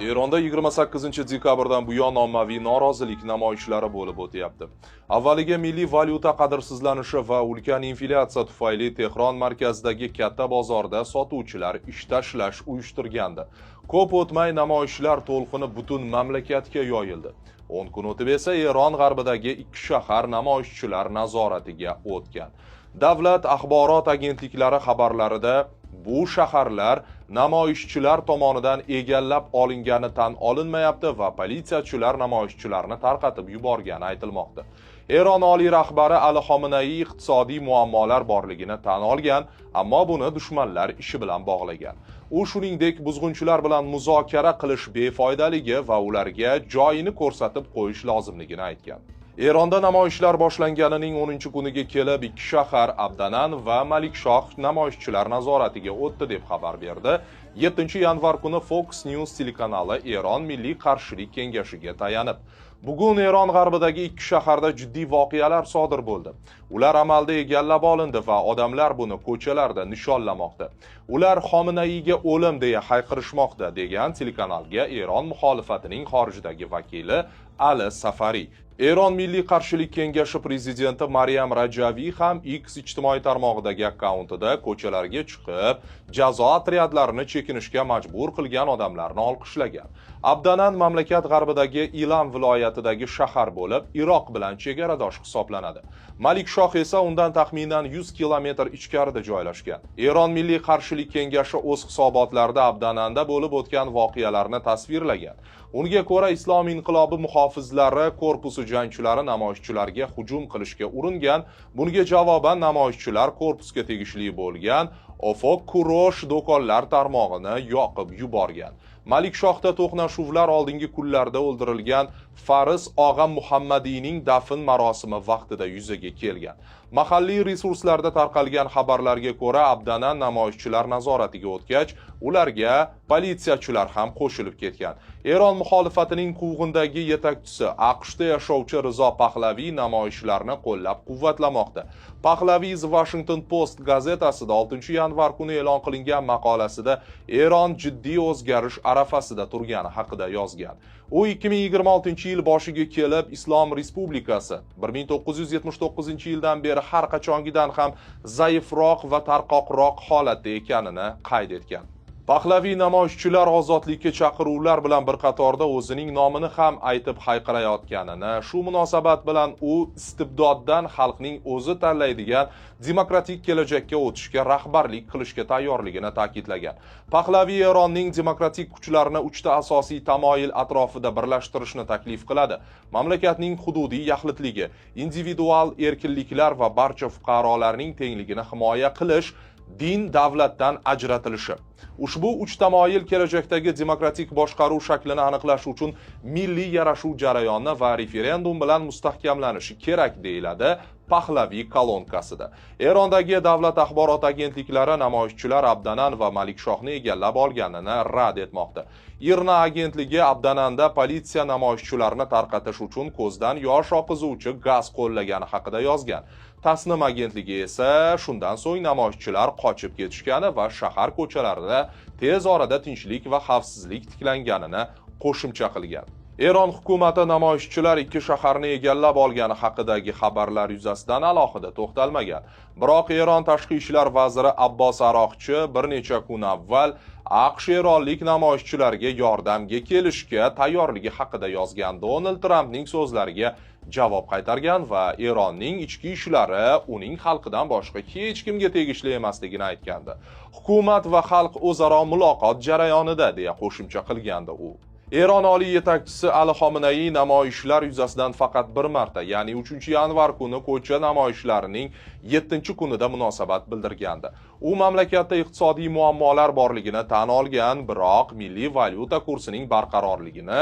Eronda 28-dekabrdan buyon ommaviy norozilik namoyishlari bo'lib o'tyapti. Avvaliga milliy valyuta qadrsizlanishi va ulkan inflyatsiya tufayli Tehron markazidagi katta bozorda sotuvchilar ish tashlash uyushtirgandi. Ko'p o'tmay namoyishlar to'lqini butun mamlakatga yoyildi. 10 kun o'tib esa Eron g'arbidagi 2 shahar namoyishchilar nazoratiga o'tgan. Davlat axborot agentliklari xabarlarida bu shaharlar namoyishchilar tomonidan egallab olingani tan olinmayapti va politsiyachilar namoyishchilarni tarqatib yuborgani aytilmoqda. Eron oliy rahbari Ali Xomenei iqtisodiy muammolar borligini tan olgan, ammo buni dushmanlar ishi bilan bog'lagan. U shuningdek buzg'unchilar bilan muzokara qilish befoydaligi va ularga joyini ko'rsatib qo'yish lozimligini aytgan. Eronda namoyishlar boshlanganining 10-kuniga kelib 2 shahar Abdanan va Malikshoh namoyishchilar nazoratiga o'tdi deb xabar berdi. 7-yanvar kuni Fox News telekanali Eron Milliy qarshilik kengashiga tayanib. Bugun Eron g'arbidagi 2 shaharda jiddiy voqealar sodir bo'ldi. Ular amalda egallab olindi va odamlar buni ko'chalarda nishonlamoqda. Ular Xomeneiga o'lim deya hayqirishmoqda degan telekanalga Eron muxolifatining xorijdagi vakili Ali Safari. Eron Milliy qarshilik kengashi prezidenti Maryam Rajaviy ham X ijtimoiy tarmog'idagi akkauntida ko'chalarga chiqib, jazo otryadlarini chekinishga majbur qilgan odamlarni olqishlagan. Abdanan mamlakat g'arbidagi Ilam viloyatidagi shahar bo'lib, Iroq bilan chegaradosh hisoblanadi. Malikshoh esa undan taxminan 100 kilometr ichkarida joylashgan. Eron Milliy qarshilik kengashi o'z hisobotlarida Abdananda bo'lib o'tgan voqealarni tasvirlagan. Unga ko'ra Islom inqilobi muhofizlari korpusi jangchilari namoyishchilarga hujum qilishga uringan. Bunga javoban namoyishchilar korpusga tegishli bo'lgan Ofok Kurosh do'konlar tarmog'ini yoqib yuborgan. Malikshohda to'qnashuvlar oldingi kunlarda o'ldirilgan Faris og'a Muhammadiyning dafn marosimi vaqtida yuzaga kelgan. Mahalliy resurslarda tarqalgan xabarlarga ko'ra, Abdanan namoyishchilar nazoratiga o'tgach, ularga politsiyachilar ham qo'shilib ketgan. Eron muxolifatining quvg'indagi yetakchisi AQShda yashovchi Rizo Pahlaviy namoyishlarni qo'llab-quvvatlamoqda. Pahlaviy The Washington Post gazetasida 6-yanvar kuni e'lon qilingan maqolasida Eron jiddiy o'zgarish arafasida turgani haqida yozgan. U 2026-yil boshiga kelib Islom Respublikasi 1979-yildan beri har qachongidan ham zaifroq va tarqoqroq holatda ekanini qayd etgan. Pahlaviy namoyishchilar ozodlikka chaqiruvlar bilan bir qatorda o'zining nomini ham aytib hayqirayotganini, shu munosabat bilan u istibdoddan xalqning o'zi tanlaydigan demokratik kelajakka o'tishga rahbarlik qilishga tayyorligini ta'kidlagan. Pahlaviy Eronning demokratik kuchlarini 3 ta asosiy tamoyil atrofida birlashtirishni taklif qiladi. Mamlakatning hududiy yaxlitligi, individual erkinliklar va barcha fuqarolarning tengligini himoya qilish, din davlatdan ajratilishi. Ushbu 3 tamoyil kelajakdagi demokratik boshqaruv shaklini aniqlash uchun milliy yarashuv jarayoni va referendum bilan mustahkamlanishi kerak deyiladi Pahlaviy kolonkasida. Erondagi davlat axborot agentliklari namoyishchilar Abdanan va Malikshohni egallab olganini rad etmoqda. IRNA agentligi Abdananda politsiya namoyishchilarni tarqatish uchun ko'zdan yosh oqizuvchi gaz qo'llagani haqida yozgan. Tasnim agentligi esa shundan so'ng namoyishchilar qochib ketishgani va shahar ko'chalarida tez orada tinchlik va xavfsizlik tiklanganini qo'shimcha qilgan. Eron hukumati namoyishchilar 2 shaharni egallab olgani haqidagi xabarlar yuzasidan alohida to'xtalmagan. Biroq Eron tashqi ishlar vaziri Abbos Aroqchi bir necha kun avval AQSh eronlik namoyishchilarga yordamga kelishga tayyorligi haqida yozgan Donald Trampning so'zlariga javob qaytargan va Eronning ichki ishlari uning xalqidan boshqa hech kimga tegishli emasligini aytgandi. Hukumat va xalq o'zaro muloqot jarayonida deya qo'shimcha qilgandi u. Eron oliy yetakchisi Ali Xomenei namoyishlar yuzasidan faqat bir marta, ya'ni 3-yanvar kuni ko'cha namoyishlarining 7-kunida munosabat bildirgandi. U mamlakatda iqtisodiy muammolar borligini tan olgan, biroq milliy valyuta kursining barqarorligini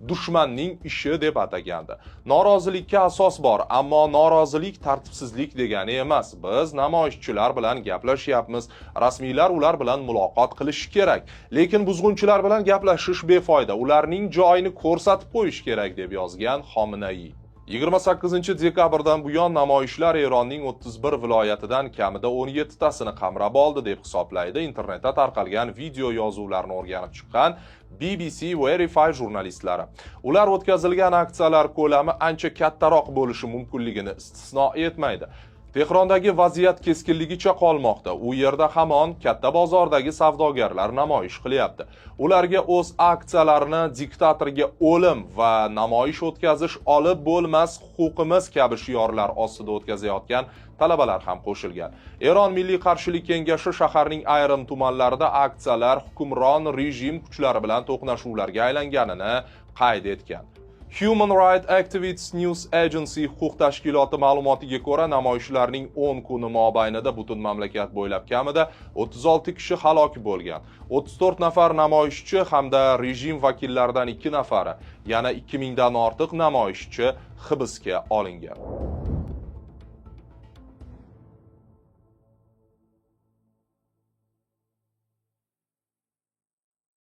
dushmanning ishi deb atagandi. Norozilikka asos bor, ammo norozilik tartibsizlik degani emas. Biz namoyishchilar bilan gaplashyapmiz, rasmiylar ular bilan muloqot qilish kerak, lekin buzg'unchilar bilan gaplashish befoyda. Ularning joyini ko'rsatib qo'yish kerak deb yozgan Xomenei. 28-dekabrdan buyon namoyishlar Eronning 31 viloyatidan kamida 17 tasini qamrab oldi deb hisoblaydi internetda tarqalgan video yozuvlarni o'rganib chiqqan BBC Verify jurnalistlari. Ular o'tkazilgan aksiyalar ko'lami ancha kattaroq bo'lishi mumkinligini istisno etmaydi. Tehrondagi vaziyat keskinligicha qolmoqda. U yerda hamon katta bozordagi savdogarlar namoyish qilyapti. Ularga o'z aksiyalarini diktatorga o'lim va namoyish o'tkazish olib bo'lmas huquqimiz kabi shiorlar ostida o'tkazayotgan talabalar ham qo'shilgan. Eron Milliy qarshilik kengashi shaharning ayrim tumanlarida aksiyalar hukmron rejim kuchlari bilan to'qnashuvlarga aylanganini qayd etgan. Human Rights Activists News Agency huquq tashkiloti ma'lumotiga ko'ra, namoyishlarning 10 kuni mobaynida butun mamlakat bo'ylab kamida 36 kishi halok bo'lgan. 34 nafar namoyishchi hamda rejim vakillaridan 2 nafari, yana 2000 dan ortiq namoyishchi hibsga olingan.